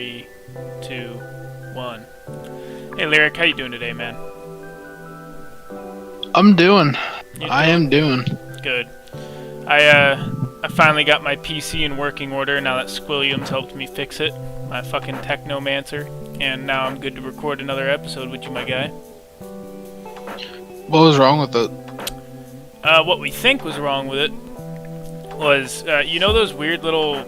3, 2, 1. Hey, Lyric, how you doing today, man? I'm doing. You I doing? am doing. Good. I finally got my PC in working order now that Squilliam's helped me fix it. My fucking technomancer. And now I'm good to record another episode with you, my guy. What was wrong with it? What we think was wrong with it was, you know those weird little,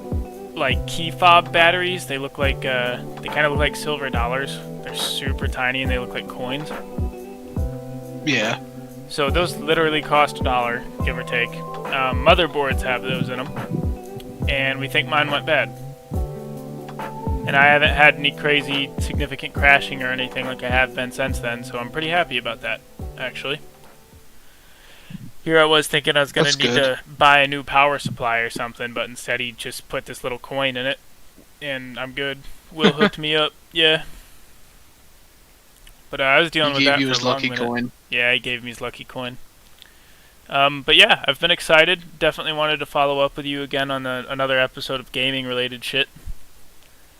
like, key fob batteries? They look like, they kind of look like silver dollars. They're super tiny and they look like coins. Yeah. So those literally cost $1, give or take. Motherboards have those in them. And we think mine went bad. And I haven't had any crazy significant crashing or anything like I have been since then, so I'm pretty happy about that, actually. Here I was thinking I was going to need to buy a new power supply or something, but instead he just put this little coin in it, and I'm good. Will hooked me up, yeah. But I was dealing with that for a long minute. Coin. Yeah, he gave me his lucky coin. But yeah, I've been excited. Definitely wanted to follow up with you again on another episode of gaming-related shit.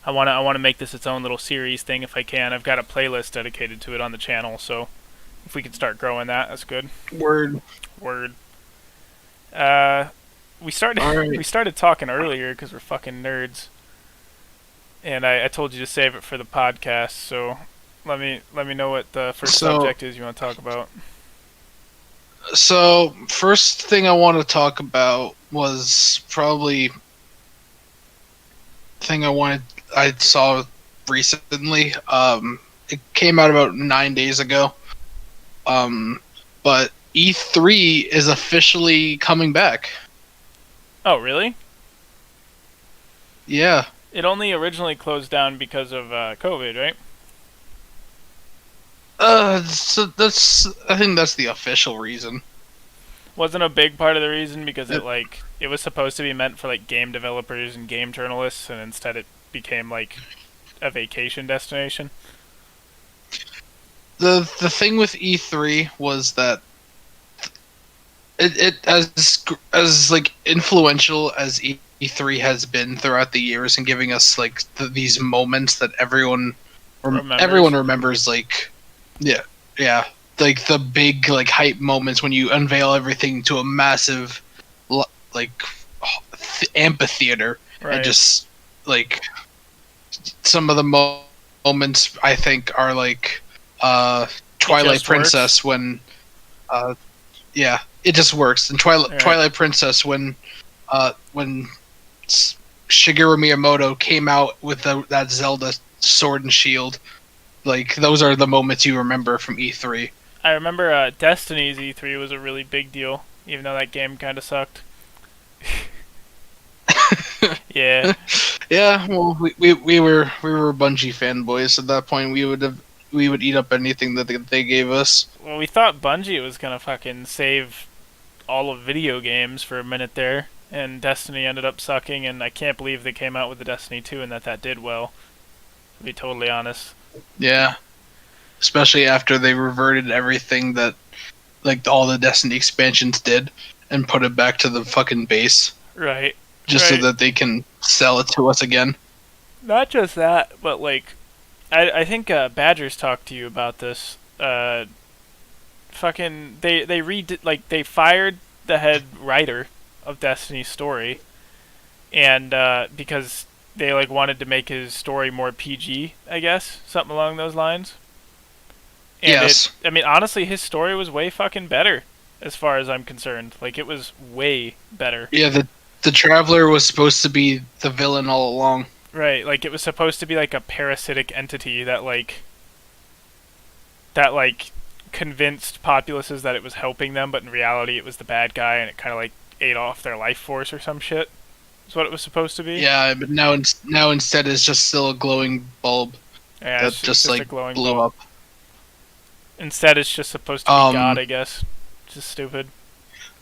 I want to make this its own little series thing if I can. I've got a playlist dedicated to it on the channel, so if we could start growing that, that's good. Word. We started talking earlier because we're fucking nerds, and I told you to save it for the podcast. So let me know what the first subject is you want to talk about. So first thing I want to talk about was probably thing I saw recently. It came out about 9 days ago. But E3 is officially coming back. Oh, really? Yeah. It only originally closed down because of COVID, right? So I think that's the official reason. Wasn't a big part of the reason because it was supposed to be meant for like game developers and game journalists, and instead it became like a vacation destination. The thing with E3 was that it as like influential as E3 has been throughout the years and giving us like these moments that everyone remembers, like yeah, like the big like hype moments when you unveil everything to a massive like amphitheater, right. And just like some of the moments I think are like Twilight Princess when yeah, it just works. And Twilight Princess when Shigeru Miyamoto came out with that Zelda sword and shield. Like, those are the moments you remember from E3. I remember Destiny's E3 was a really big deal, even though that game kind of sucked. Yeah. Yeah, well, we were Bungie fanboys at that point. We would eat up anything that they gave us. Well, we thought Bungie was gonna fucking save all of video games for a minute there, and Destiny ended up sucking, and I can't believe they came out with the Destiny 2 and that did well, to be totally honest. Yeah. Especially after they reverted everything that, like, all the Destiny expansions did, and put it back to the fucking base. Right. Just so that they can sell it to us again. Not just that, but, like, I think Badgers talked to you about this. Fucking, they fired the head writer of Destiny's story, and because they like wanted to make his story more PG, I guess, something along those lines. And yes. I mean, honestly, his story was way fucking better, as far as I'm concerned. Like, it was way better. Yeah, the Traveler was supposed to be the villain all along. Right, like, it was supposed to be like a parasitic entity that convinced populaces that it was helping them, but in reality it was the bad guy, and it kind of like ate off their life force or some shit. That's what it was supposed to be. Yeah, but now instead it's just still a glowing bulb that just like blew up. Instead, it's just supposed to be God, I guess. Just stupid.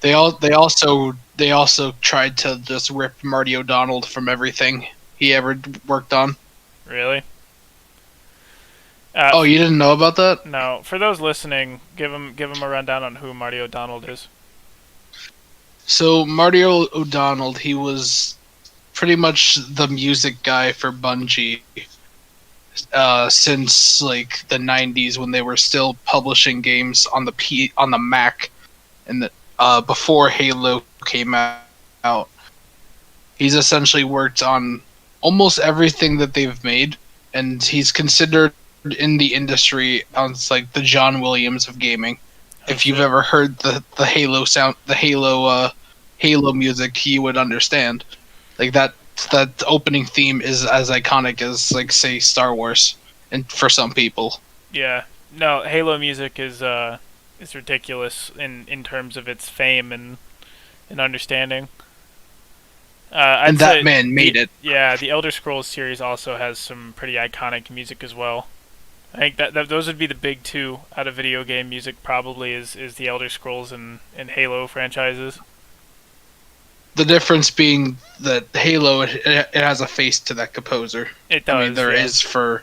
They also tried to just rip Marty O'Donnell from everything he ever worked on. Really? Oh, you didn't know about that? No. For those listening, give them a rundown on who Marty O'Donnell is. So Marty O'Donnell, he was pretty much the music guy for Bungie since like the 90s when they were still publishing games on the Mac, and before Halo came out. He's essentially worked on almost everything that they've made, and he's considered in the industry as like the John Williams of gaming. Oh, If you've shit. ever heard the Halo sound, the Halo music, you would understand. Like that opening theme is as iconic as like say Star Wars, and for some people. Yeah. No, Halo music is ridiculous in terms of its fame and understanding. I'd And that say man made it. the Elder Scrolls series also has some pretty iconic music as well. I think that those would be the big two out of video game music. Probably is the Elder Scrolls and Halo franchises. The difference being that Halo it has a face to that composer. It I mean, does. Yeah.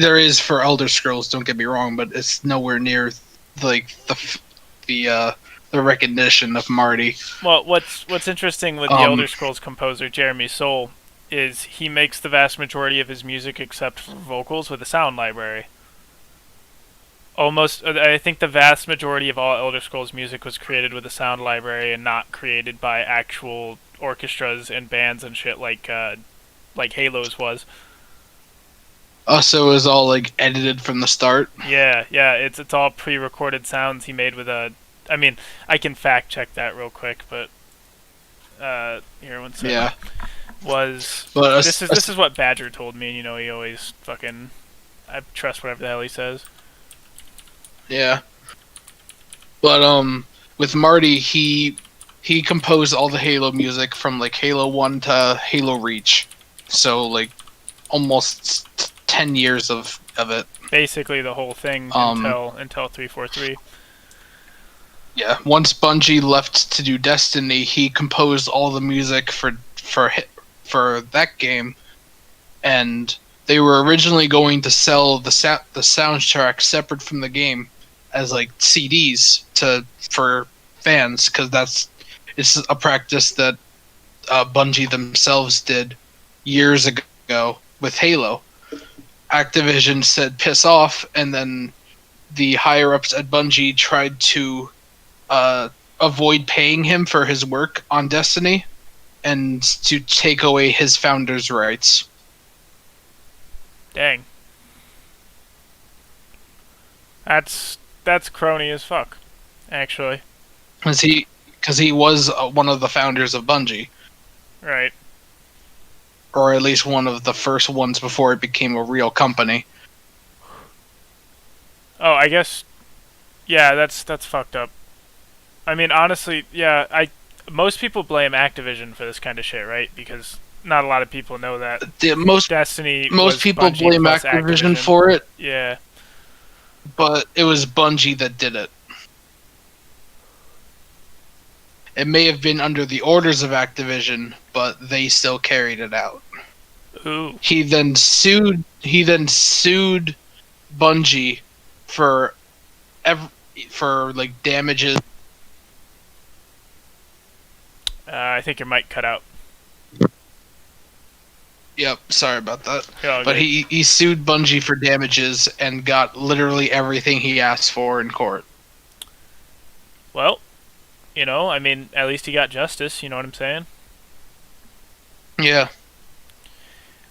there is for Elder Scrolls. Don't get me wrong, but it's nowhere near like the recognition of Marty. Well, what's interesting with the Elder Scrolls composer Jeremy Soule is he makes the vast majority of his music, except for vocals, with a sound library. Almost, I think the vast majority of all Elder Scrolls music was created with a sound library and not created by actual orchestras and bands and shit like Halo's was. So it was all like edited from the start. Yeah, it's all pre-recorded sounds he made with a. I mean, I can fact check that real quick, but here one second. Yeah, But this is what Badger told me. You know, he always fucking I trust whatever the hell he says. Yeah, but with Marty, he composed all the Halo music from like Halo 1 to Halo Reach, so like almost 10 years of it. Basically, the whole thing until 343. Yeah, once Bungie left to do Destiny, he composed all the music for that game, and they were originally going to sell the soundtrack separate from the game as like CDs for fans, because it's a practice that Bungie themselves did years ago with Halo. Activision said piss off, and then the higher ups at Bungie tried to avoid paying him for his work on Destiny and to take away his founder's rights. Dang. That's crony as fuck, actually. Because he was one of the founders of Bungie. Right. Or at least one of the first ones before it became a real company. Oh, I guess. Yeah, that's fucked up. I mean, honestly, yeah, most people blame Activision for this kind of shit, right? Because not a lot of people know that. Destiny. Most people Bungie blame plus Activision for it. Yeah. But it was Bungie that did it. It may have been under the orders of Activision, but they still carried it out. Ooh. He then sued Bungie for like damages. I think your mic cut out. Yep, sorry about that. But he sued Bungie for damages and got literally everything he asked for in court. Well, you know, I mean, at least he got justice. You know what I'm saying? Yeah.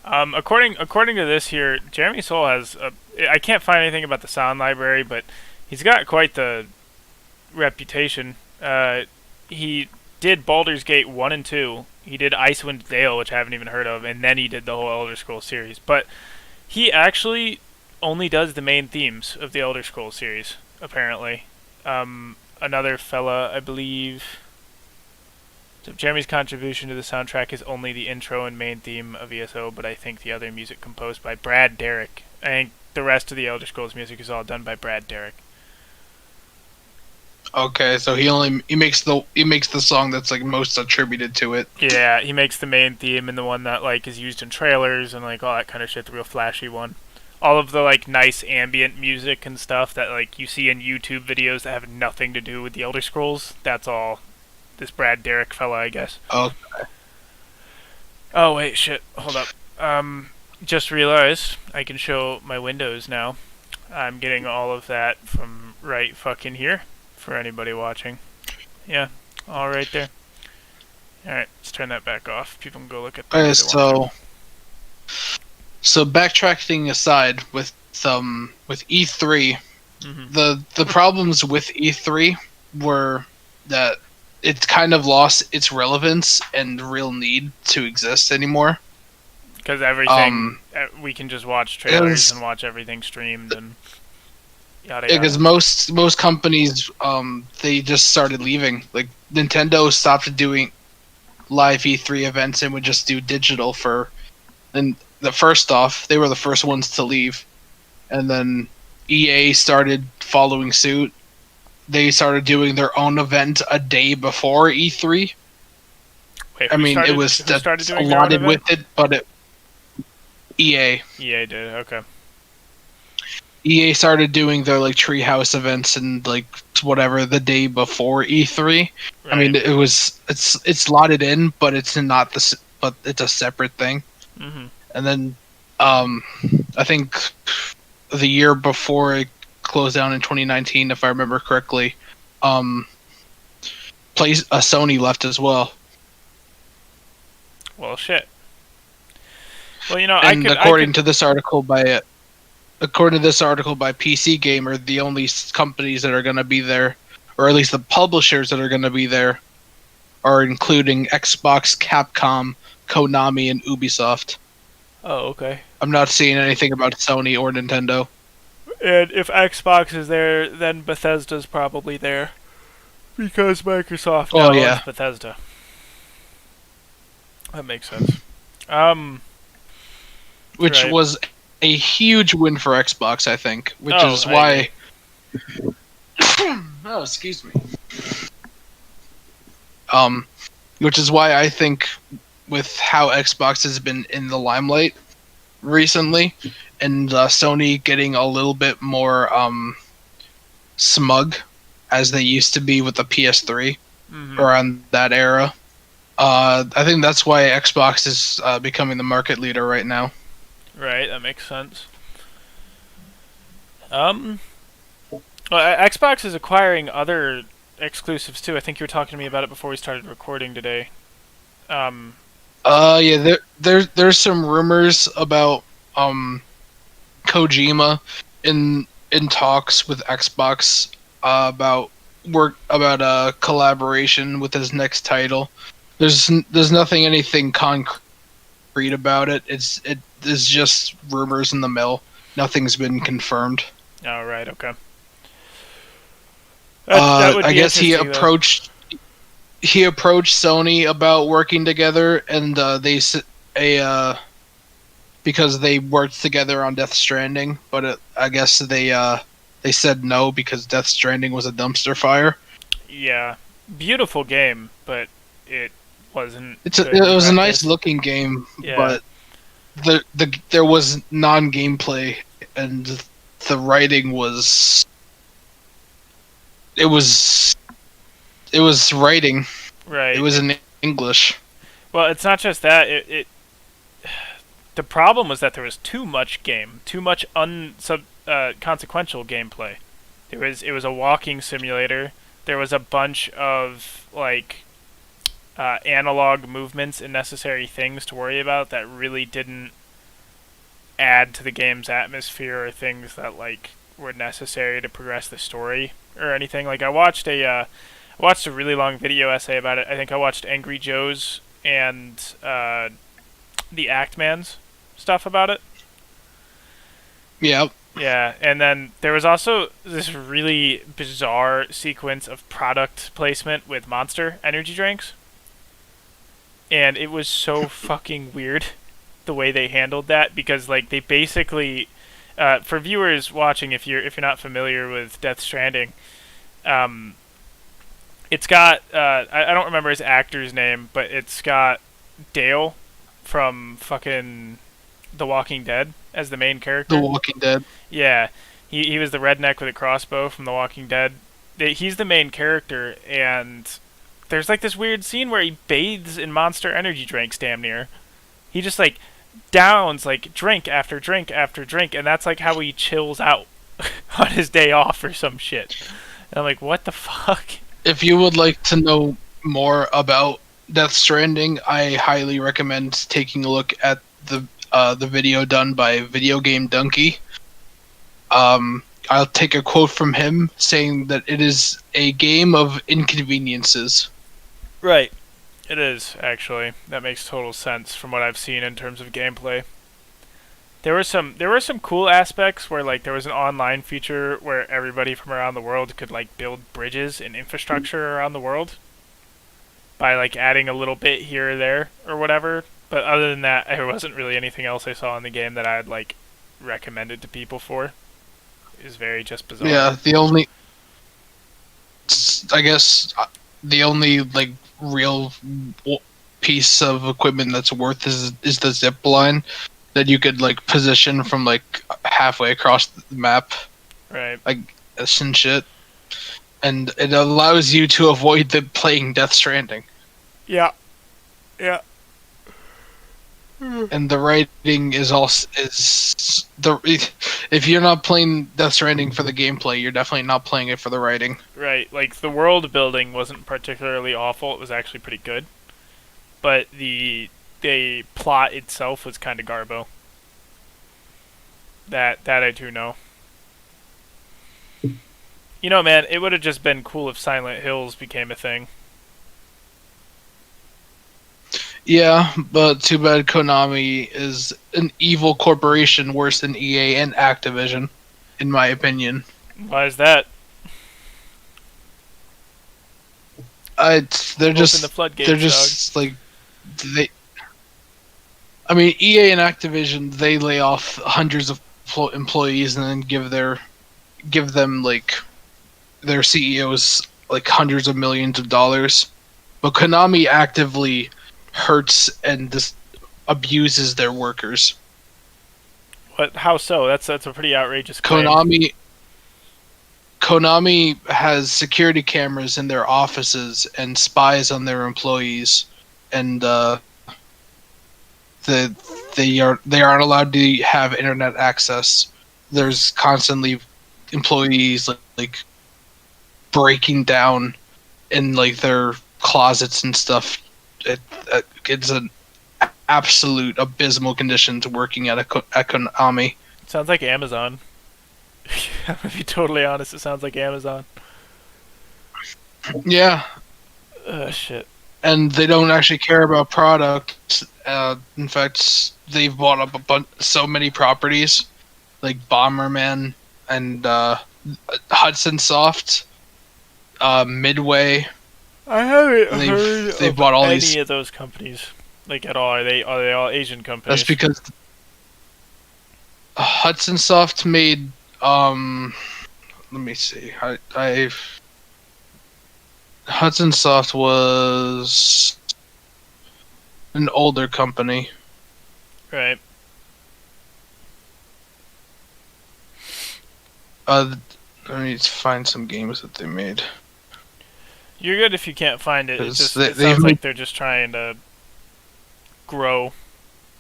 According to this here, Jeremy Soule has I can't find anything about the sound library, but he's got quite the reputation. He did Baldur's Gate 1 and 2. He did Icewind Dale, which I haven't even heard of, and then he did the whole Elder Scrolls series. But he actually only does the main themes of the Elder Scrolls series, apparently. Another fella, I believe. So Jeremy's contribution to the soundtrack is only the intro and main theme of ESO, but I think the other music composed by Brad Derrick. I think the rest of the Elder Scrolls music is all done by Brad Derrick. Okay, so he makes the song that's like most attributed to it. Yeah, he makes the main theme and the one that like is used in trailers and like all that kind of shit, the real flashy one. All of the like nice ambient music and stuff that like you see in YouTube videos that have nothing to do with the Elder Scrolls, that's all this Brad Derrick fella, I guess. Okay. Oh wait, shit. Hold up. just realized I can show my windows now. I'm getting all of that from right fucking here for anybody watching. Yeah, all right there. Alright, let's turn that back off. People can go look at that if they want to. So backtracking aside with E3, Mm-hmm. the problems with E3 were that it kind of lost its relevance and real need to exist anymore. Because everything, we can just watch trailers and watch everything streamed and yada yada. Because most companies, they just started leaving. Like Nintendo stopped doing live E3 events and would just do digital for. And the first off, they were the first ones to leave, and then EA started following suit. They started doing their own event a day before E3. Wait, I mean, it was allotted with it, but EA. EA did, okay. EA started doing their like treehouse events and like whatever the day before E3. Right. I mean, it's slotted in, but it's not but it's a separate thing. Mm-hmm. And then, I think the year before it closed down in 2019, if I remember correctly, Sony left as well. Well, shit. Well, you know, according to this article by PC Gamer, the only companies that are going to be there, or at least the publishers that are going to be there, are including Xbox, Capcom, Konami, and Ubisoft. Oh, okay. I'm not seeing anything about Sony or Nintendo. And if Xbox is there, then Bethesda's probably there. Because Microsoft now owns Bethesda. That makes sense. Which was a huge win for Xbox, I think. Which is why... oh, excuse me. Which is why I think with how Xbox has been in the limelight recently, and Sony getting a little bit more smug as they used to be with the PS3 around that era. I think that's why Xbox is becoming the market leader right now. Right, that makes sense. Well, Xbox is acquiring other exclusives too. I think you were talking to me about it before we started recording today. Yeah, there's some rumors about Kojima in talks with Xbox about collaboration with his next title. There's anything concrete about it. It's just rumors in the mill. Nothing's been confirmed. Oh, right, okay. I guess he approached Sony about working together, and because they worked together on Death Stranding, but I guess they said no because Death Stranding was a dumpster fire. Yeah, beautiful game, but it wasn't. It was a nice looking game, but there was non-gameplay, and the writing was. It was writing. Right. It was in English. Well, it's not just that. The problem was that there was too much game, too much consequential gameplay. It was a walking simulator. There was a bunch of analog movements and necessary things to worry about that really didn't add to the game's atmosphere or things that were necessary to progress the story or anything. I watched a really long video essay about it. I think I watched Angry Joe's and the Actman's stuff about it. Yep. Yeah, and then there was also this really bizarre sequence of product placement with Monster energy drinks. And it was so fucking weird the way they handled that, because they basically for viewers watching, if you're not familiar with Death Stranding, it's got I don't remember his actor's name, but it's got Dale from fucking The Walking Dead as the main character. The Walking Dead. Yeah, he was the redneck with a crossbow from The Walking Dead. He's the main character, and there's this weird scene where he bathes in Monster energy drinks damn near. He just downs like drink after drink after drink, and that's like how he chills out on his day off or some shit. And I'm like, what the fuck? If you would like to know more about Death Stranding, I highly recommend taking a look at the video done by Video Game Donkey. I'll take a quote from him saying that it is a game of inconveniences. Right. It is, actually. That makes total sense from what I've seen in terms of gameplay. There were some cool aspects where like there was an online feature where everybody from around the world could like build bridges and infrastructure around the world by like adding a little bit here or there or whatever. But other than that, there wasn't really anything else I saw in the game that I'd like recommended to people for. It was very just bizarre. Yeah, I guess the only like real piece of equipment that's worth is the zip line that you could like position from like halfway across the map, Right. like and shit, and it allows you to avoid the playing Death Stranding. Yeah. Yeah. And the writing is also is the if you're not playing Death Stranding for the gameplay, you're definitely not playing it for the writing. Right. Like the world building wasn't particularly awful. It was actually pretty good. But the plot itself was kind of garbo. That I do know. You know, man, it would have just been cool if Silent Hills became a thing. Yeah, but too bad Konami is an evil corporation worse than EA and Activision, in my opinion. Why is that? They're Open just the floodgates, they're just like they. I mean, EA and Activision, they lay off hundreds of employees and then give them like their CEOs like hundreds of millions of dollars. But Konami actively hurts and just abuses their workers. What? How so? That's a pretty outrageous claim. Konami has security cameras in their offices and spies on their employees, and they aren't allowed to have internet access. There's constantly employees like breaking down in like their closets and stuff. It's an absolute abysmal conditions working at Konami. Sounds like Amazon. I'm gonna be totally honest. It sounds like Amazon. Yeah. Shit. And they don't actually care about products. In fact, they've bought up so many properties, like Bomberman and Hudson Soft, Midway. I haven't heard they've of bought all any these of those companies, like at all. Are they all Asian companies? That's because Hudson Soft made let me see. Hudson Soft was an older company. Right. I need to find some games that they made. You're good if you can't find it. It's just, it they've sounds made- like they're just trying to grow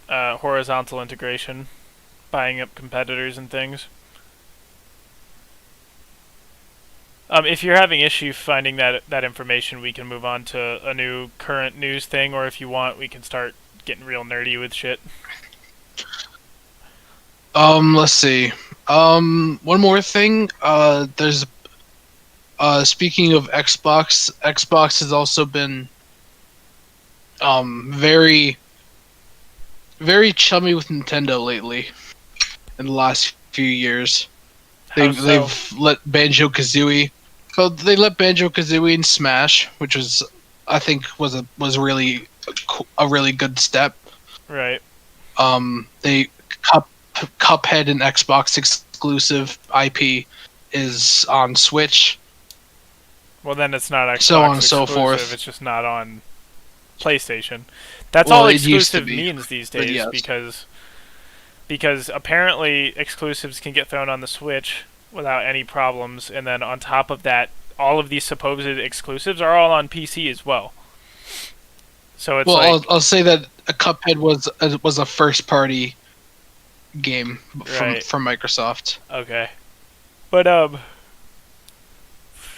horizontal integration, buying up competitors and things. If you're having issue finding that information, we can move on to a new current news thing, or if you want, we can start getting real nerdy with shit. Let's see. One more thing. There's speaking of Xbox, Xbox has also been very very chummy with Nintendo lately in the last few years. They've let Banjo-Kazooie. So they let Banjo-Kazooie in Smash, which was I think was really a really good step. Right. They Cuphead and Xbox exclusive IP is on Switch. Well, then it's not Xbox so on and exclusive, so forth. It's just not on PlayStation. That's Well, all it used to exclusive be, means these but days, yes. because apparently exclusives can get thrown on the Switch without any problems, and then on top of that, all of these supposed exclusives are all on PC as well. So it's Well, like I'll say that a Cuphead was a first party game Right. from Microsoft. Okay. But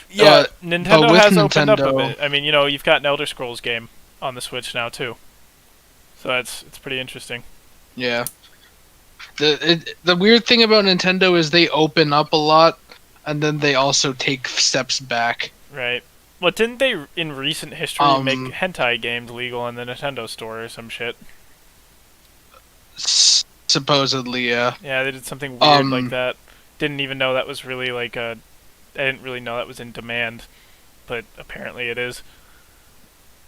yeah, But Nintendo with has opened up a Nintendo, bit. I mean, you know, you've got an Elder Scrolls game on the Switch now too, so it's pretty interesting. yeah. The weird thing about Nintendo is they open up a lot, and then they also take steps back. Right. Well, didn't they in recent history make Um, hentai games legal in the Nintendo store or some shit? Supposedly, yeah. Yeah, they did something weird like Um, that. Didn't even know that was really like a. I didn't really know that was in demand, but apparently it is.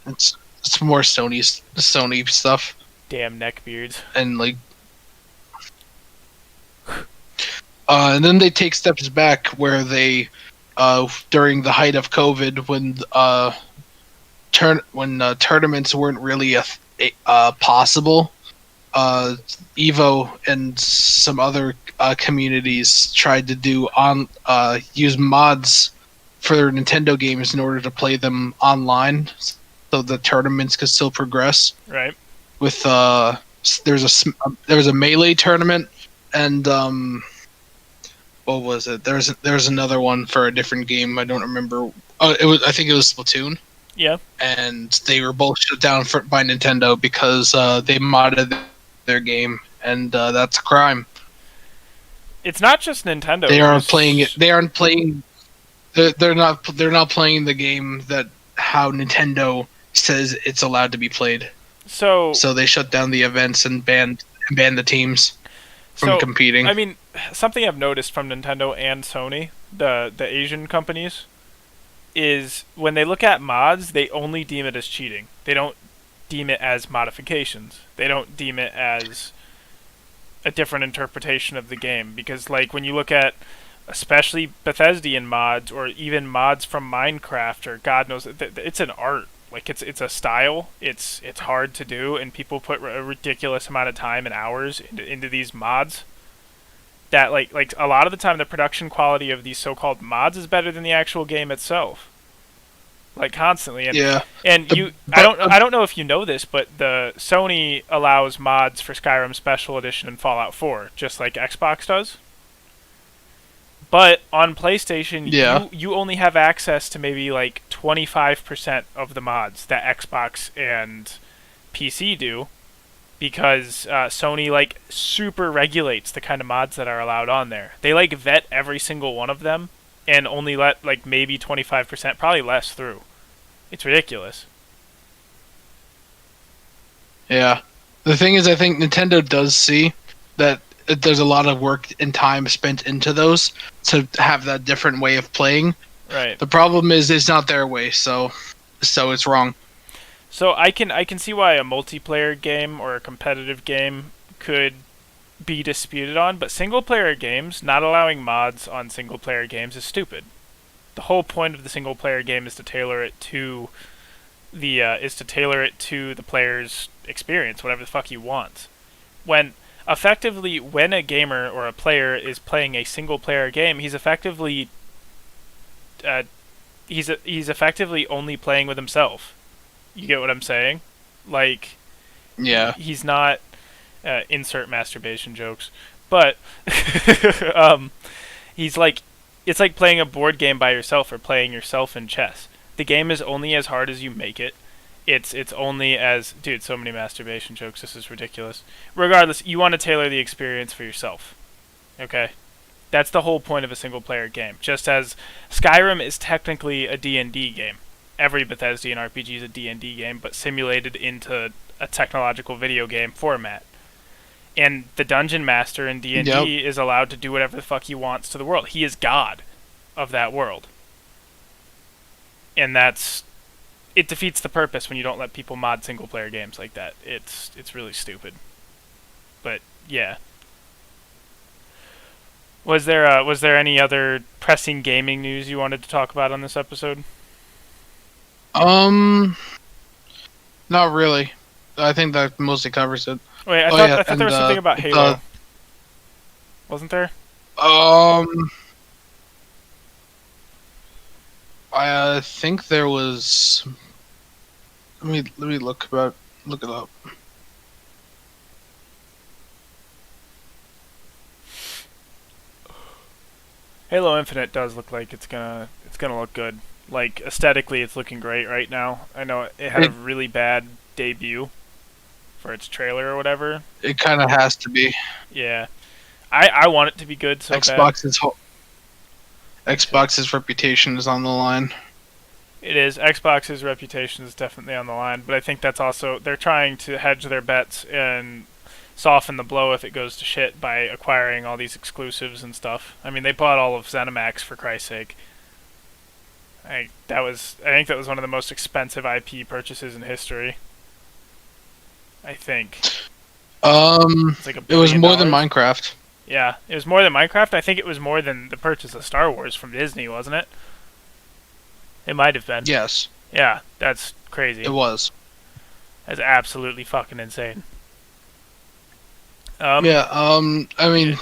it's more Sony stuff, Damn neckbeards. and like, and then they take steps back where they, during the height of COVID, when tournaments weren't really possible, Evo and some other communities tried to use mods for their Nintendo games in order to play them online, so the tournaments could still progress. Right. With there was a melee tournament, and what was it? There's another one for a different game. I don't remember. I think it was Splatoon. Yeah. And they were both shut down by Nintendo because they modded their game, and that's a crime. It's not just Nintendo. They aren't playing it. They aren't playing. They're not. They're not playing the game that how Nintendo says it's allowed to be played. So they shut down the events and banned the teams from competing. I mean, something I've noticed from Nintendo and Sony, the Asian companies, is when they look at mods, they only deem it as cheating. They don't deem it as modifications. They don't deem it as a different interpretation of the game. Because, like, when you look at especially Bethesdian mods or even mods from Minecraft or God knows, it's an art. Like, it's a style. It's hard to do, and people put a ridiculous amount of time and hours into these mods. That like a lot of the time the production quality of these so-called mods is better than the actual game itself, like constantly. And yeah, I don't know if you know this, but the Sony allows mods for Skyrim Special Edition and Fallout 4 just like Xbox does, but on PlayStation you only have access to maybe like 25% of the mods that Xbox and PC do, because Sony like super regulates the kind of mods that are allowed on there. They like vet every single one of them and only let like maybe 25%, probably less, through. It's ridiculous. Yeah. The thing is, I think Nintendo does see that there's a lot of work and time spent into those to have that different way of playing. Right. The problem is it's not their way, so it's wrong. So I can see why a multiplayer game or a competitive game could be disputed on, but single player games, not allowing mods on single player games is stupid. The whole point of the single player game is to tailor it to the player's experience, whatever the fuck you want. When a gamer or a player is playing a single player game, he's effectively he's effectively only playing with himself. You get what I'm saying? Like, yeah, he's not insert masturbation jokes, but he's like, it's like playing a board game by yourself or playing yourself in chess. The game is only as hard as you make it. It's only as, dude, so many masturbation jokes. This is ridiculous. Regardless, you want to tailor the experience for yourself. Okay? That's the whole point of a single player game. Just as Skyrim is technically a D&D game. Every Bethesdian RPG is a D&D game, but simulated into a technological video game format. And the Dungeon Master in D&D is allowed to do whatever the fuck he wants to the world. He is God of that world. And it defeats the purpose when you don't let people mod single player games like that. It's really stupid. But yeah. Was there any other pressing gaming news you wanted to talk about on this episode? Not really. I think that mostly covers it. Wait, I thought there was something about Halo. Wasn't there? I think there was. Let me look it up. Halo Infinite does look like it's gonna look good. Like aesthetically, it's looking great right now. I know it had a It really bad debut for its trailer or whatever. it kind of has to be. Yeah, I want it to be good so bad. Xbox's reputation is on the line. It is. Xbox's reputation is definitely on the line, but I think that's also they're trying to hedge their bets and soften the blow if it goes to shit by acquiring all these exclusives and stuff. I mean, they bought all of ZeniMax for Christ's sake. I think that was one of the most expensive IP purchases in history. I think it's like It was more than $1 billion. Minecraft. Yeah, it was more than Minecraft. I think it was more than the purchase of Star Wars from Disney, wasn't it? It might have been. Yes, Yeah, that's it crazy. was. That's absolutely fucking insane. Um, Yeah. I mean,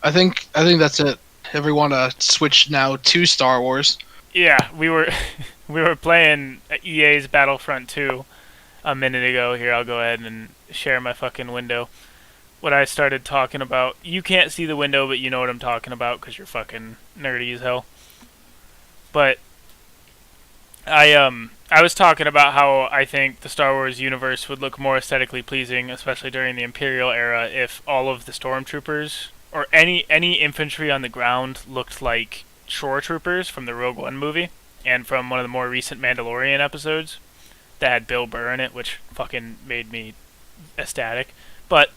I think that's it. If we want to switch now to Star Wars, yeah, we were we were playing EA's Battlefront 2 a minute ago. Here, I'll go ahead and share my fucking window. What I started talking about. You can't see the window, but you know what I'm talking about because you're fucking nerdy as hell. But I was talking about how I think the Star Wars universe would look more aesthetically pleasing, especially during the Imperial era, if all of the stormtroopers or any infantry on the ground looked like shore troopers from the Rogue One movie and from one of the more recent Mandalorian episodes that had Bill Burr in it, which fucking made me ecstatic. But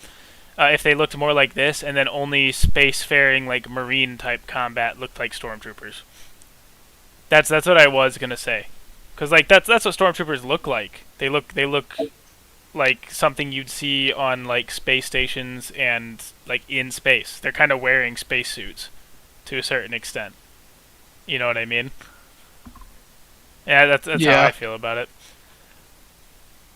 if they looked more like this, and then only spacefaring like marine type combat looked like stormtroopers. That's what I was gonna say. Cause like that's what stormtroopers look like. They look like something you'd see on like space stations and like in space. They're kind of wearing spacesuits to a certain extent. You know what I mean? Yeah, that's how yeah, I feel about it.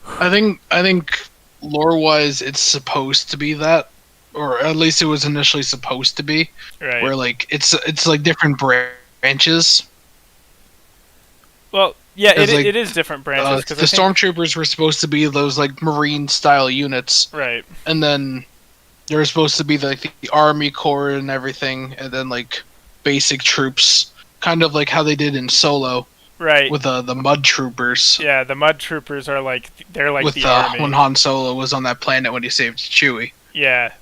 I think lore wise, it's supposed to be that, or at least it was initially supposed to be, Right. where like it's like different branches. Well, yeah, Because like it is different branches because the I think stormtroopers were supposed to be those like marine style units, right, and then there was supposed to be like the army corps and everything, and then like basic troops, kind of like how they did in Solo right. with the mud troopers. Yeah, the mud troopers are like they're like With the when army. Han Solo was on that planet when he saved Chewie. Yeah,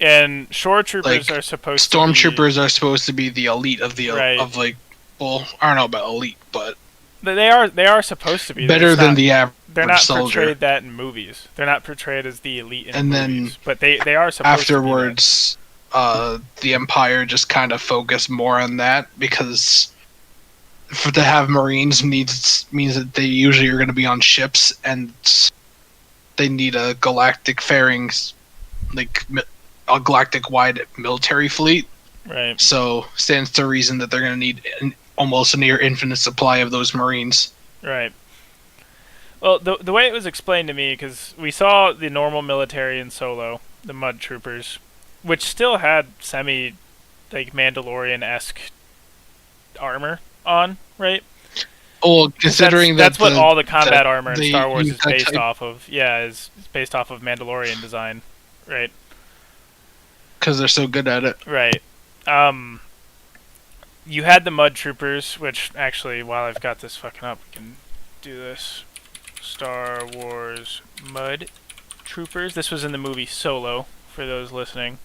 and shore troopers Like are supposed to be stormtroopers are supposed to be the elite of the right. of like, well, I don't know about elite, but They are supposed to be. They're better just than not. the They're average not soldier. portrayed that in movies. They're not portrayed as the elite in And then movies. But they are supposed to be that. afterwards, the Empire just kind of focused more on that because to have Marines means that they usually are going to be on ships and they need a galactic fairings, like a galactic wide military fleet. Right. So stands to reason that they're going to need almost a near infinite supply of those Marines. Right. Well, the way it was explained to me, because we saw the normal military in Solo, the Mud Troopers, which still had semi, like Mandalorian-esque armor on, right? Well, 'Cause considering that's that what all the combat armor in they Star Wars use is that based type, off of. Yeah, is based off of Mandalorian design, right? because they're so good at it. Right. Um, you had the Mud Troopers, which actually, while I've got this fucking up, we can do this. Star Wars Mud Troopers. This was in the movie Solo, for those listening.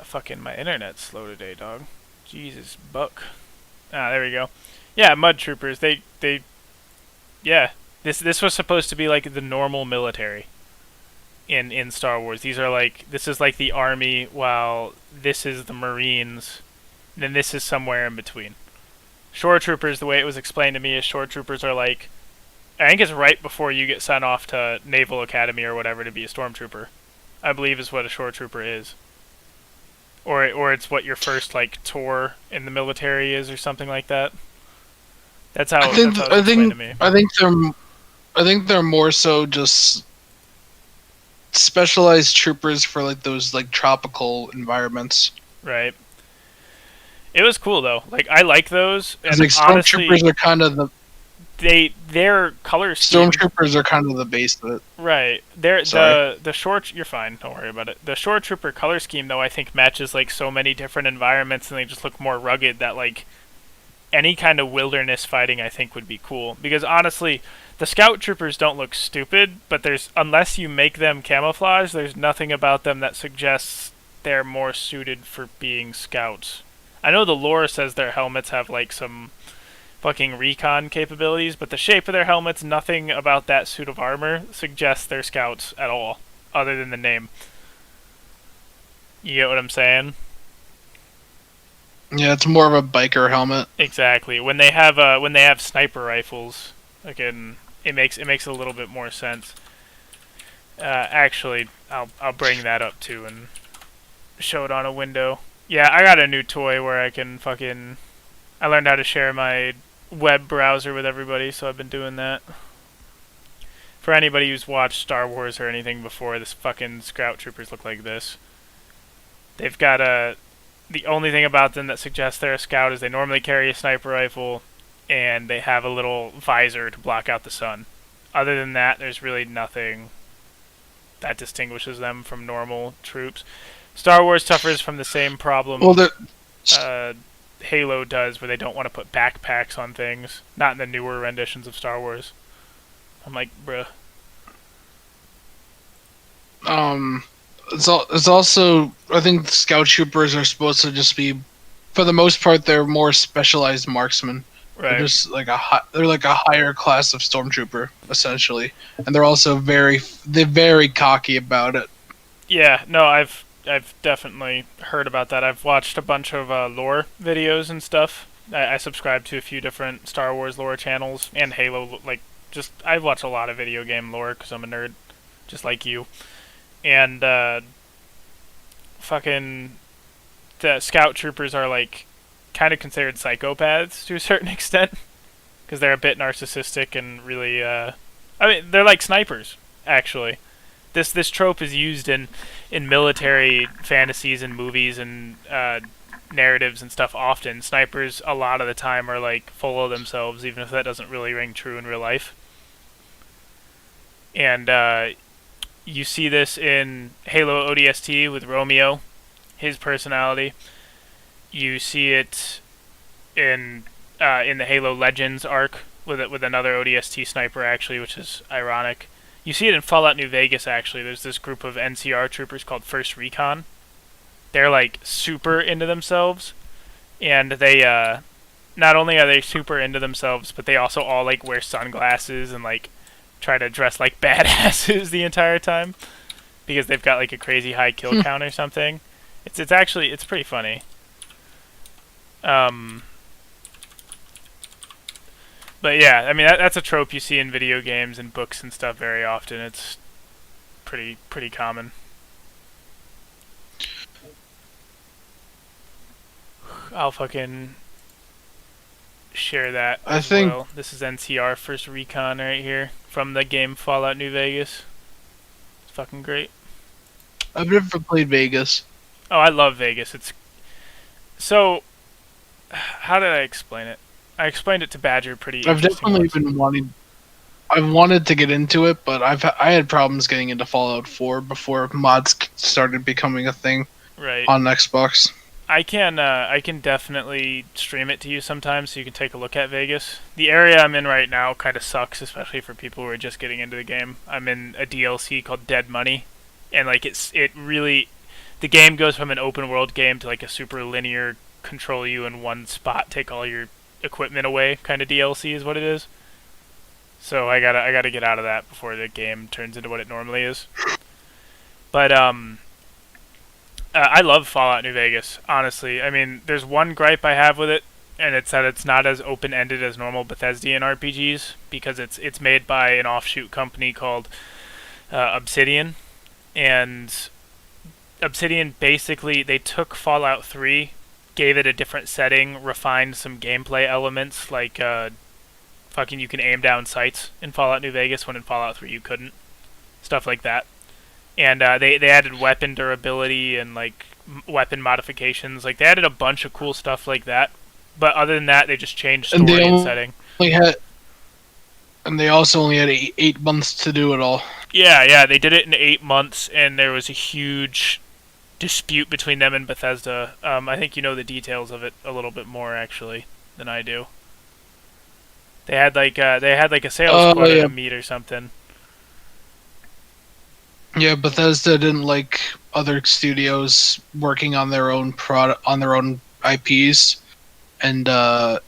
Fucking my internet's slow today, dog. Jesus, buck. Ah, there we go. Yeah, Mud Troopers. Yeah. This was supposed to be like the normal military in Star Wars. This is like the army, while this is the Marines, and then this is somewhere in between. Shore Troopers, the way it was explained to me, is Shore Troopers are like, I think it's right before you get sent off to Naval Academy or whatever to be a stormtrooper. I believe is what a shore trooper is. Or it's what your first like tour in the military is or something like that. That's how I think it was explained to me. I think they're more so just specialized troopers for like those like tropical environments. Right. It was cool though. Like I like those, 'Cause, and like honestly, stormtroopers are kind of the their color scheme. Stormtroopers are kind of the base of it. Right. The short. You're fine. Don't worry about it. The shore trooper color scheme, though, I think matches like so many different environments, and they just look more rugged. That like any kind of wilderness fighting, I think, would be cool. Because honestly, the scout troopers don't look stupid, but there's unless you make them camouflage, there's nothing about them that suggests they're more suited for being scouts. I know the lore says their helmets have like some fucking recon capabilities, but the shape of their helmets, nothing about that suit of armor suggests they're scouts at all, other than the name. You get what I'm saying? Yeah, it's more of a biker helmet. Exactly. When they have sniper rifles, again, it makes a little bit more sense. Actually, I'll bring that up too and show it on a window. Yeah, I got a new toy where I can fucking. I learned how to share my web browser with everybody, so I've been doing that. For anybody who's watched Star Wars or anything before, this fucking scout troopers look like this. They've got a. The only thing about them that suggests they're a scout is they normally carry a sniper rifle, and they have a little visor to block out the sun. Other than that, there's really nothing that distinguishes them from normal troops. Star Wars suffers from the same problem Halo does, where they don't want to put backpacks on things. Not in the newer renditions of Star Wars. I'm like, bruh. It's also, I think scout troopers are supposed to just be, for the most part, they're more specialized marksmen. Right. They're just like they're like a higher class of stormtrooper essentially, and they're also very cocky about it. Yeah, no, I've definitely heard about that. I've watched a bunch of lore videos and stuff. I subscribe to a few different Star Wars lore channels and Halo. Like, just I watch a lot of video game lore because I'm a nerd, just like you. And fucking the scout troopers are like kind of considered psychopaths to a certain extent because they're a bit narcissistic and really. I mean, they're like snipers actually. This trope is used in military fantasies and movies and narratives and stuff often. Snipers a lot of the time are like full of themselves, even if that doesn't really ring true in real life. And you see this in Halo ODST with Romeo, his personality. You see it in the Halo Legends arc with another ODST sniper actually, which is ironic. You see it in Fallout New Vegas, actually. There's this group of NCR troopers called First Recon. They're, like, super into themselves. And they, not only are they super into themselves, but they also all, like, wear sunglasses and, like, try to dress like badasses the entire time. Because they've got, like, a crazy high kill count or something. It's pretty funny. But yeah, I mean that's a trope you see in video games and books and stuff very often. It's pretty common. I'll fucking share that. I think well. This is NCR First Recon right here from the game Fallout New Vegas. It's fucking great. I've never played Vegas. Oh, I love Vegas. It's so. How did I explain it? I explained it to Badger pretty. I've definitely been wanting. I've wanted to get into it, but I had problems getting into Fallout 4 before mods started becoming a thing. Right. On Xbox. I can definitely stream it to you sometime so you can take a look at Vegas. The area I'm in right now kind of sucks, especially for people who are just getting into the game. I'm in a DLC called Dead Money, and like it really, the game goes from an open world game to like a super linear, control you in one spot, take all your equipment away kind of DLC is what it is. So I gotta get out of that before the game turns into what it normally is. But I love Fallout New Vegas, honestly. I mean, there's one gripe I have with it, and it's that it's not as open-ended as normal Bethesdian RPGs, because it's made by an offshoot company called Obsidian. And Obsidian basically, they took Fallout 3, gave it a different setting, refined some gameplay elements, like fucking you can aim down sights in Fallout New Vegas when in Fallout 3 you couldn't. Stuff like that. And they added weapon durability and like weapon modifications. Like they added a bunch of cool stuff like that. But other than that, they just changed story and setting. And they also only had 8 months to do it all. Yeah, they did it in 8 months, and there was a huge dispute between them and Bethesda. I think you know the details of it a little bit more actually than I do. They had like a sales quota Yeah, to meet or something. yeah. Bethesda didn't like other studios working on their own product on their own IPs, and but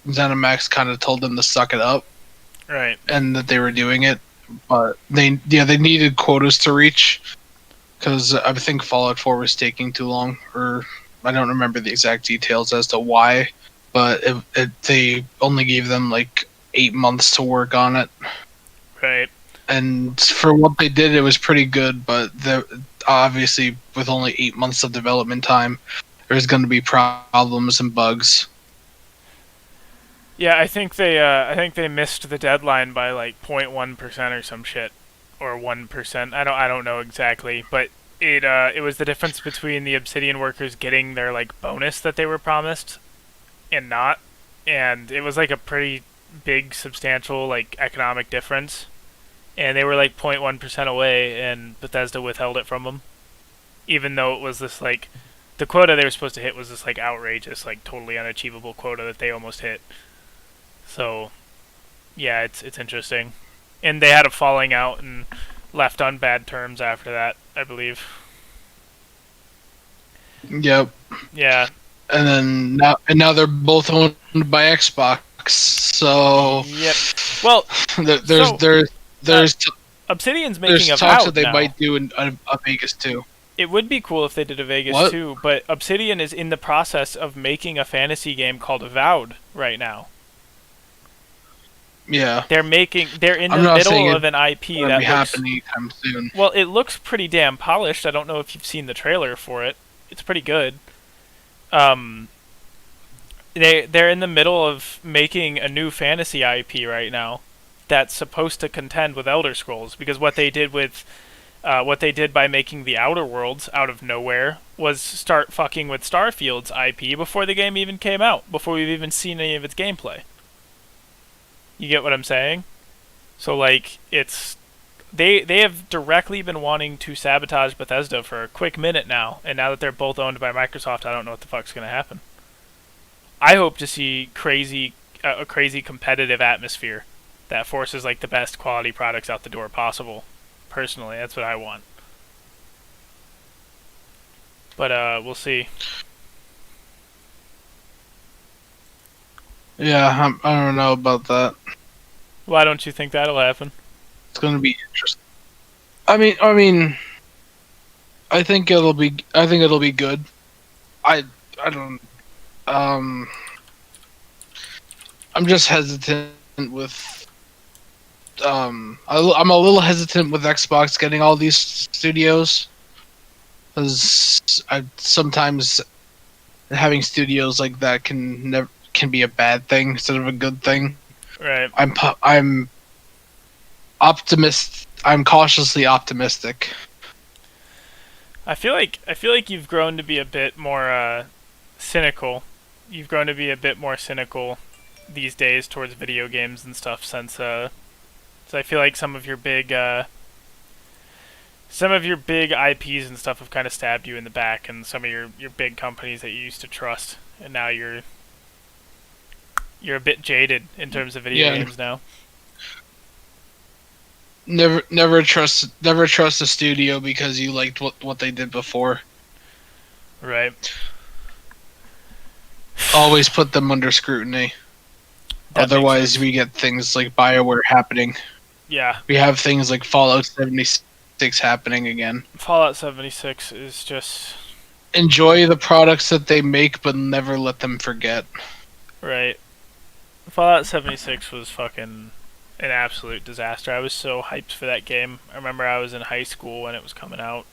ZeniMax kind of told them to suck it up Right. and that they were doing it, but they needed quotas to reach because I think Fallout 4 was taking too long, or I don't remember the exact details as to why, but they only gave them like 8 months to work on it. Right. And for what they did, it was pretty good. But obviously, with only 8 months of development time, there's going to be problems and bugs. Yeah, I think they missed the deadline by like 0.1% or some shit, or 1%. I don't know exactly, but it was the difference between the Obsidian workers getting their like bonus that they were promised and not, and it was like a pretty big substantial like economic difference, and they were like 0.1% away, and Bethesda withheld it from them, even though it was this like the quota they were supposed to hit was this like outrageous like totally unachievable quota that they almost hit. So yeah, it's interesting. And they had a falling out and left on bad terms after that, I believe. Yep. Yeah. And then now they're both owned by Xbox. So Yep. Well, there's so there's there's Obsidian's there's making talks that Avowed they now. might do a Vegas too. It would be cool if they did a Vegas What? too, but Obsidian is in the process of making a fantasy game called Avowed right now. Yeah. They're in I'm the not saying middle it's of an IP gonna that be looks happening anytime soon. well, it looks pretty damn polished. I don't know if you've seen the trailer for it. It's pretty good. Um they're in the middle of making a new fantasy IP right now that's supposed to contend with Elder Scrolls, because what they did by making the Outer Worlds out of nowhere was start fucking with Starfield's IP before the game even came out, before we've even seen any of its gameplay. You get what I'm saying? So like they have directly been wanting to sabotage Bethesda for a quick minute now, and now that they're both owned by Microsoft, I don't know what the fuck's gonna happen. I hope to see a crazy competitive atmosphere that forces like the best quality products out the door possible. Personally, that's what I want. But we'll see. Yeah, I don't know about that. Why don't you think that'll happen? It's gonna be interesting. I mean, I think it'll be good. I don't. Um, I'm just hesitant with. I'm a little hesitant with Xbox getting all these studios, because I sometimes having studios like that can be a bad thing instead of a good thing. Right. I'm optimist. I'm cautiously optimistic. I feel like you've grown to be a bit more cynical. You've grown to be a bit more cynical these days towards video games and stuff since so I feel like some of your big IPs and stuff have kind of stabbed you in the back, and some of your big companies that you used to trust, and now you're a bit jaded in terms of video Yeah, games now. never trust a studio because you liked what they did before. Right. Always put them under scrutiny. That makes Otherwise, sense. we get things like BioWare happening. Yeah. We have things like Fallout 76 happening again. Fallout 76 is just Enjoy the products that they make, but never let them forget. right. Fallout 76 was fucking an absolute disaster. I was so hyped for that game. I remember I was in high school when it was coming out.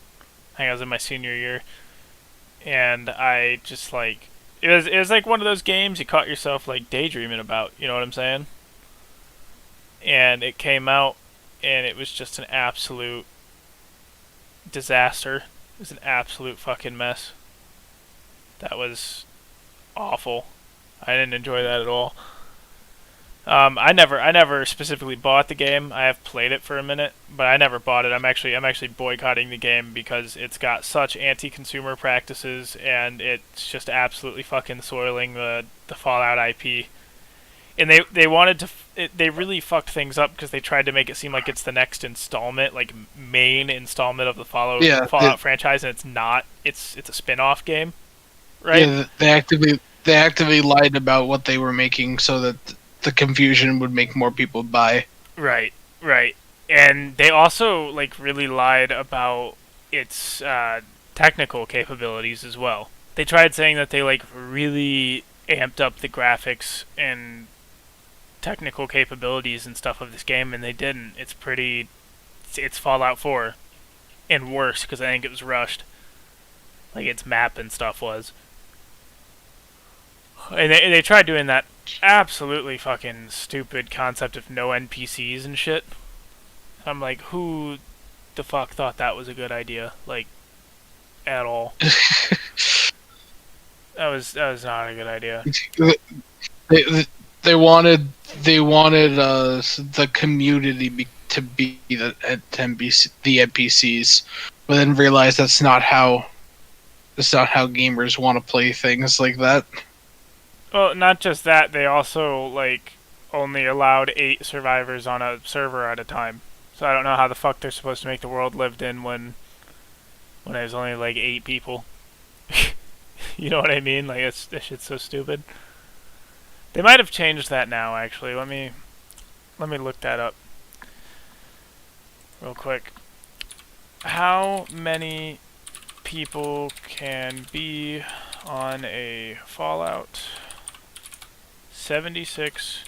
I think I was in my senior year, and I just like it was like one of those games you caught yourself like daydreaming about. You know what I'm saying? And it came out, and it was just an absolute disaster. It was an absolute fucking mess. That was awful. I didn't enjoy that at all. I never specifically bought the game. I have played it for a minute, but I never bought it. I'm actually boycotting the game because it's got such anti-consumer practices, and it's just absolutely fucking soiling the Fallout IP. And they wanted to they really fucked things up because they tried to make it seem like it's the next installment, like main installment of the Yeah, Fallout franchise, and it's not. It's a spin-off game, right? yeah, they actively lied about what they were making so that the confusion would make more people buy. Right, right. And they also like really lied about its technical capabilities as well. They tried saying that they like really amped up the graphics and technical capabilities and stuff of this game, and they didn't. It's Fallout 4 and worse because I think it was rushed. Like its map and stuff was. And they tried doing that absolutely fucking stupid concept of no NPCs and shit. I'm like, who the fuck thought that was a good idea? Like, at all. That was not a good idea. they, they wanted the community to be the NPCs, but then realized that's not how gamers want to play things like that. Well, not just that, they also like only allowed 8 survivors on a server at a time. So I don't know how the fuck they're supposed to make the world lived in when there's only like 8 people. You know what I mean? Like that shit's so stupid. They might have changed that now. Actually, let me look that up real quick. How many people can be on a Fallout 76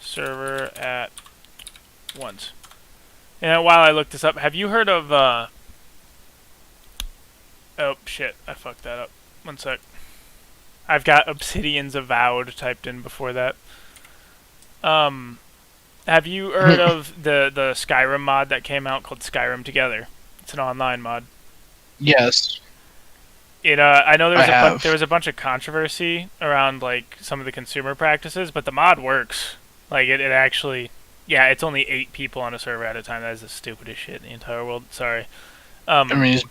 server at once? And while I look this up, have you heard of oh shit, I fucked that up. One sec. I've got Obsidian's Avowed typed in before that. Have you heard of the Skyrim mod that came out called Skyrim Together? It's an online mod. Yes, I know have. there was a bunch of controversy around like some of the consumer practices, but the mod works. Like it actually, yeah, it's only 8 people on a server at a time. That is the stupidest shit in the entire world. Sorry. I mean it's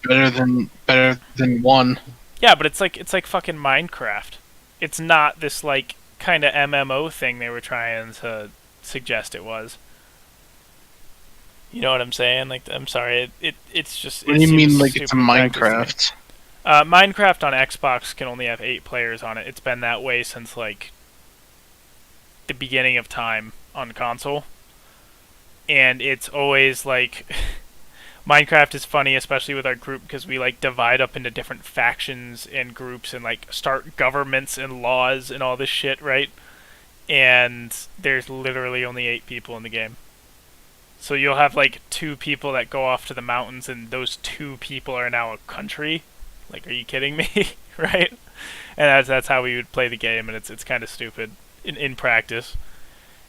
better than one. Yeah, but it's like fucking Minecraft. It's not this like kind of MMO thing they were trying to suggest it was. You know what I'm saying? Like, I'm sorry, it's just. What It do you mean seems like it's a stupid practice to me. Minecraft? Minecraft on Xbox can only have 8 players on it. It's been that way since like the beginning of time on console, and it's always like Minecraft is funny, especially with our group, because we like divide up into different factions and groups and like start governments and laws and all this shit, right? And there's literally only 8 people in the game. So you'll have like 2 people that go off to the mountains, and those 2 people are now a country. Like, are you kidding me? Right? And that's how we would play the game, and it's kind of stupid in practice.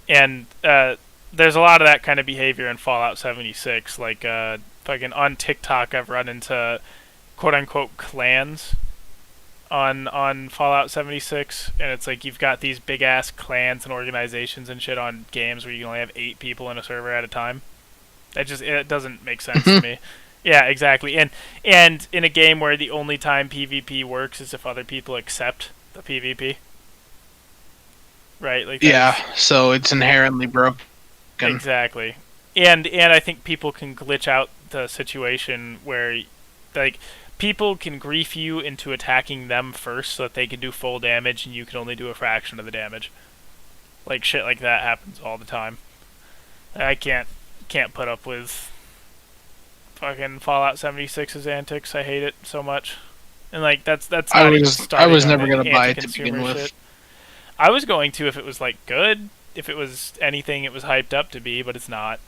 And there's a lot of that kind of behavior in Fallout 76. Like, fucking on TikTok, I've run into quote unquote clans on Fallout 76, and it's like you've got these big ass clans and organizations and shit on games where you can only have 8 people in a server at a time. It doesn't make sense to me. Yeah, exactly. And in a game where the only time PvP works is if other people accept the PvP. Right? Like Yeah, so it's inherently broken. exactly. And I think people can glitch out the situation where like people can grief you into attacking them first so that they can do full damage and you can only do a fraction of the damage. Like shit like that happens all the time. I can't put up with fucking Fallout 76's antics. I hate it so much. And like that's not even starting I was on never the gonna buy it to anti-consumer begin with. shit. I was going to if it was like good, if it was anything it was hyped up to be, but it's not.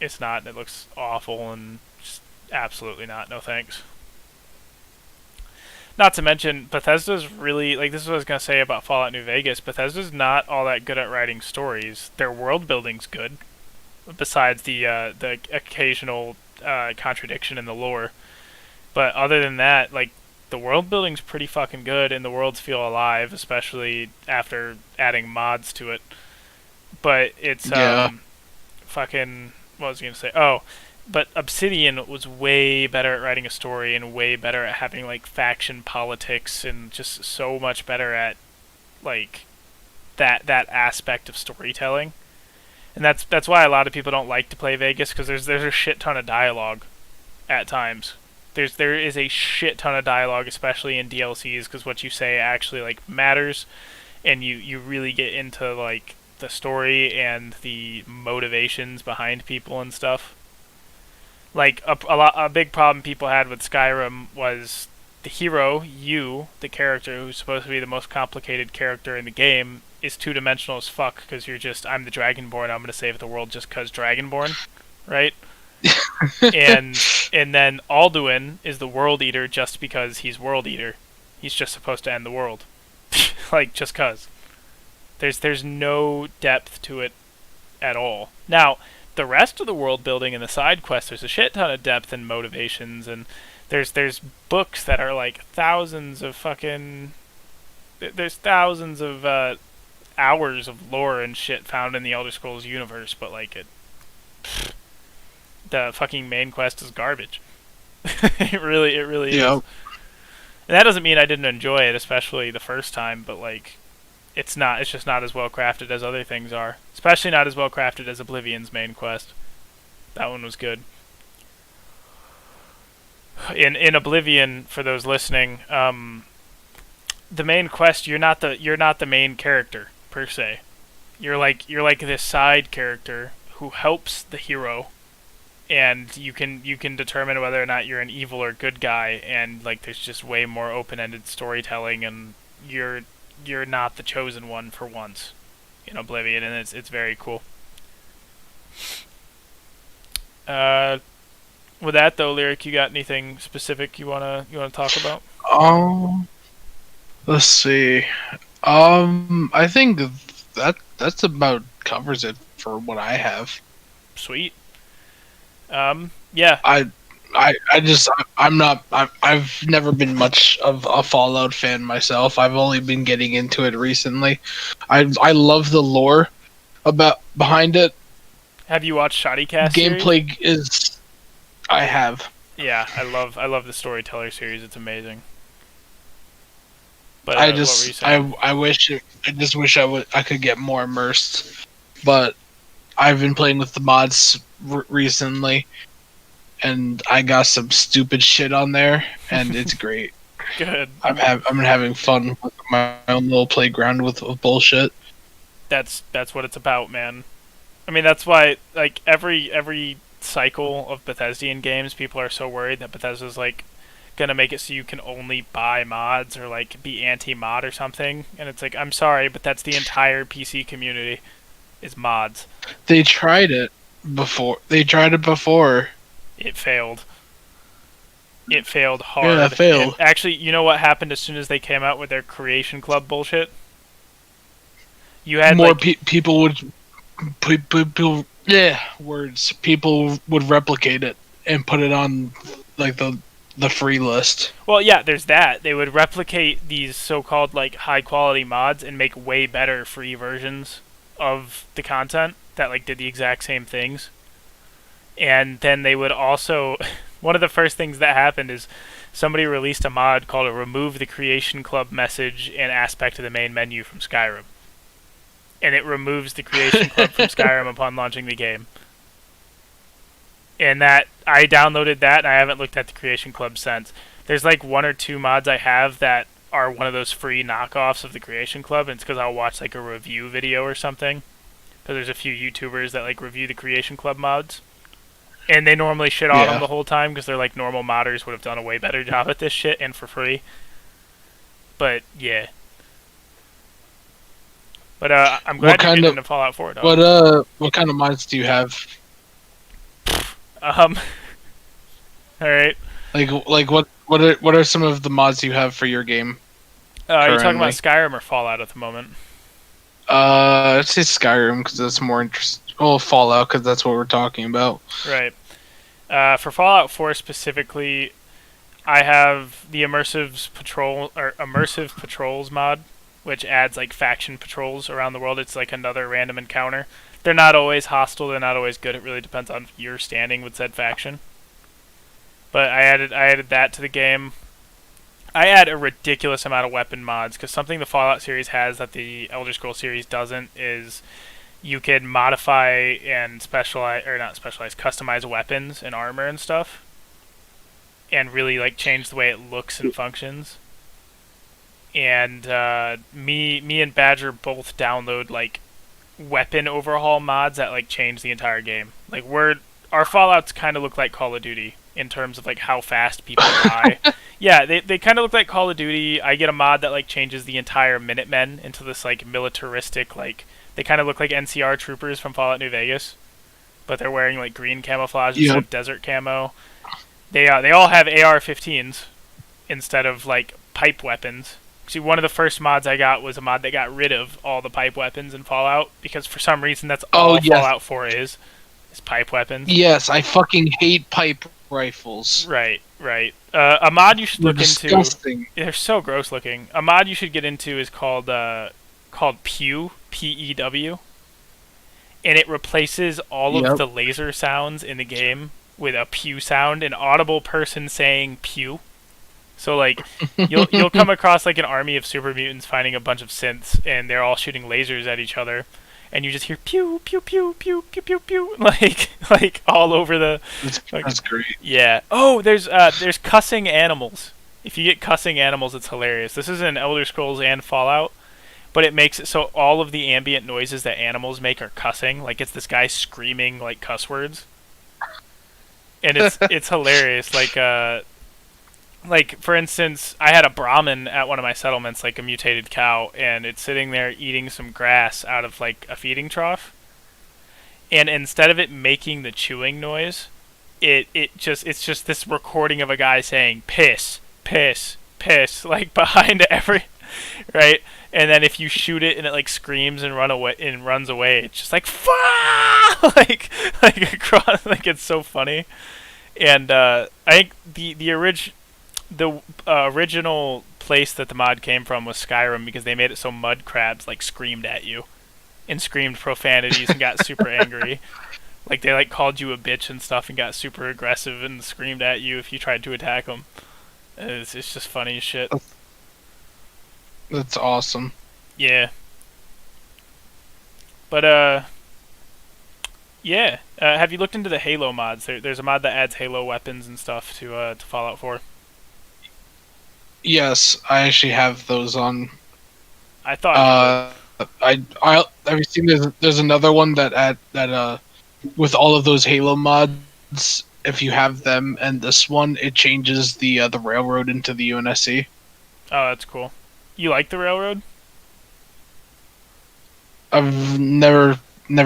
It's not, and it looks awful and just absolutely not. No thanks. Not to mention, Bethesda's really, like, this is what I was going to say about Fallout New Vegas. Bethesda's not all that good at writing stories. Their world building's good, besides the occasional contradiction in the lore. But other than that, like, the world building's pretty fucking good, and the worlds feel alive, especially after adding mods to it. but it's Yeah. fucking what was I gonna say? Oh, but Obsidian was way better at writing a story and way better at having like faction politics and just so much better at like that aspect of storytelling. And that's why a lot of people don't like to play Vegas because there's a shit ton of dialogue at times. There is a shit ton of dialogue, especially in DLCs, because what you say actually like matters, and you really get into like the story and the motivations behind people and stuff. Like a big problem people had with Skyrim was the hero, you, the character who's supposed to be the most complicated character in the game, is two dimensional as fuck because you're just I'm the Dragonborn, I'm gonna save the world just cause Dragonborn, right? and and then Alduin is the World Eater just because he's World Eater. He's just supposed to end the world, like just cause. There's no depth to it at all. Now, the rest of the world building and the side quests, there's a shit ton of depth and motivations, and there's books that are like thousands of fucking there's thousands of hours of lore and shit found in the Elder Scrolls universe, but like the fucking main quest is garbage. It really is. Yeah. And that doesn't mean I didn't enjoy it, especially the first time, but like it's just not as well crafted as other things are. Especially not as well crafted as Oblivion's main quest. That one was good. In Oblivion, for those listening, the main quest you're not the main character per se. You're like this side character who helps the hero, and you can determine whether or not you're an evil or good guy, and like there's just way more open-ended storytelling, and you're not the chosen one for once in Oblivion, and it's very cool. With that though, Lyric, you got anything specific you wanna talk about? Let's see. I think that's about covers it for what I have. Sweet. Yeah. I've never been much of a Fallout fan myself. I've only been getting into it recently. I love the lore behind it. Have you watched Shoddycast Gameplay series? is. I have. Yeah, I love the Storyteller series. It's amazing. But I what were you just saying? I wish I could get more immersed, but I've been playing with the mods recently, and I got some stupid shit on there, and it's great. Good. I'm having fun with my own little playground with bullshit. That's what it's about, man. I mean, that's why like every cycle of Bethesdian games, people are so worried that Bethesda's like gonna make it so you can only buy mods or like be anti-mod or something, and it's like I'm sorry, but that's the entire PC community is mods. They tried it before. It failed. It failed hard. Yeah, it failed. And actually, you know what happened as soon as they came out with their Creation Club bullshit? You had more like, people would people would replicate it and put it on like the free list. well, yeah, there's that. They would replicate these so-called like high-quality mods and make way better free versions of the content that like did the exact same things. And then they would also one of the first things that happened is somebody released a mod called a remove the Creation Club message and aspect of the main menu from Skyrim. And it removes the Creation Club from Skyrim upon launching the game. And that I downloaded that and I haven't looked at the Creation Club since. There's like one or two mods I have that are one of those free knockoffs of the Creation Club, and it's because I'll watch like a review video or something. Because there's a few YouTubers that like review the Creation Club mods, and they normally shit on them the whole time because they're like normal modders would have done a way better job at this shit and for free. But yeah. But I'm glad you're getting into Fallout 4, though. What kind of mods do you have? All right. Like what are some of the mods you have for your game? Are you talking about Skyrim or Fallout at the moment? I'd say Skyrim because that's more interesting. Oh, Fallout because that's what we're talking about. Right. For Fallout 4 specifically, I have the Immersive Patrols mod, which adds like faction patrols around the world. It's like another random encounter. They're not always hostile. They're not always good. It really depends on your standing with said faction. But I added that to the game. I add a ridiculous amount of weapon mods because something the Fallout series has that the Elder Scrolls series doesn't is you can modify and customize weapons and armor and stuff, and really like change the way it looks and functions. And me and Badger both download like weapon overhaul mods that like change the entire game. Like our Fallouts kind of look like Call of Duty in terms of like how fast people die. Yeah, they kind of look like Call of Duty. I get a mod that like changes the entire Minutemen into this like militaristic, like they kind of look like NCR troopers from Fallout New Vegas, but they're wearing like green camouflage instead of desert camo. They all have AR-15s instead of like pipe weapons. See, one of the first mods I got was a mod that got rid of all the pipe weapons in Fallout because for some reason that's all Fallout 4 is pipe weapons. Yes, I fucking hate pipe rifles. Right. A mod you should look disgusting. into. They're so gross looking. A mod you should get into is called Pew, P-E-W, and it replaces all of the laser sounds in the game with a pew sound, an audible person saying pew. So like you'll come across like an army of super mutants finding a bunch of synths, and they're all shooting lasers at each other. And you just hear pew pew pew pew pew pew pew like all over the. That's great. Yeah. Oh, there's cussing animals. If you get cussing animals, it's hilarious. This is in Elder Scrolls and Fallout, but it makes it so all of the ambient noises that animals make are cussing. Like it's this guy screaming like cuss words, and it's hilarious. Like, for instance, I had a Brahmin at one of my settlements, like a mutated cow, and it's sitting there eating some grass out of, like, a feeding trough. And instead of it making the chewing noise, it's just this recording of a guy saying, piss, piss, piss, like, behind every... Right? And then if you shoot it and it, like, screams and runs away, it's just like, Fah! like across, like, it's so funny. And, I think the original place that the mod came from was Skyrim because they made it so mud crabs like screamed at you and screamed profanities and got super angry. Like they like called you a bitch and stuff and got super aggressive and screamed at you if you tried to attack them. It's just funny as shit. That's awesome. Yeah. But yeah. Have you looked into the Halo mods? There's a mod that adds Halo weapons and stuff to Fallout 4. Yes, I actually have those on. I thought. Have you seen? There's another one that with all of those Halo mods. If you have them and this one, it changes the railroad into the UNSC. Oh, that's cool. You like the railroad? I've never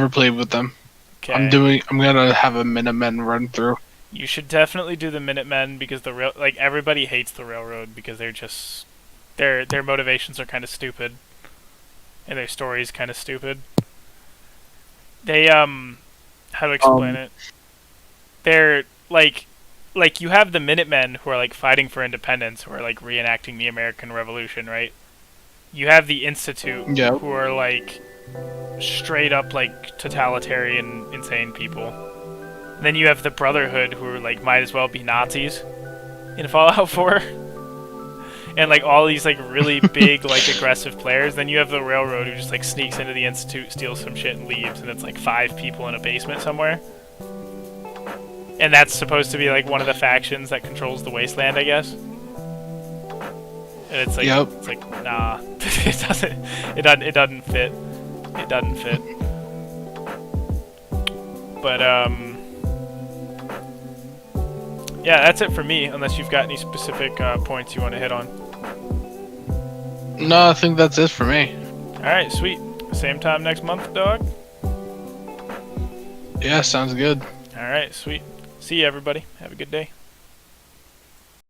played with them. Okay. I'm gonna have a Minutemen run through. You should definitely do the Minutemen because everybody hates the railroad because they're just their motivations are kind of stupid, and their story's kind of stupid. They how to explain it? They're like you have the Minutemen who are like fighting for independence, who are like reenacting the American Revolution, right? You have the Institute who are like straight up like totalitarian, insane people. And then you have the Brotherhood, who are like might as well be Nazis in Fallout 4, and like all these like really big like aggressive players. Then you have the Railroad, who just like sneaks into the Institute, steals some shit, and leaves. And it's like 5 people in a basement somewhere. And that's supposed to be like one of the factions that controls the wasteland, I guess. And it's like it's like nah, it doesn't fit. It doesn't fit. But yeah, that's it for me, unless you've got any specific points you want to hit on. No, I think that's it for me. Alright, sweet. Same time next month, dog? Yeah, sounds good. Alright, sweet. See you, everybody. Have a good day.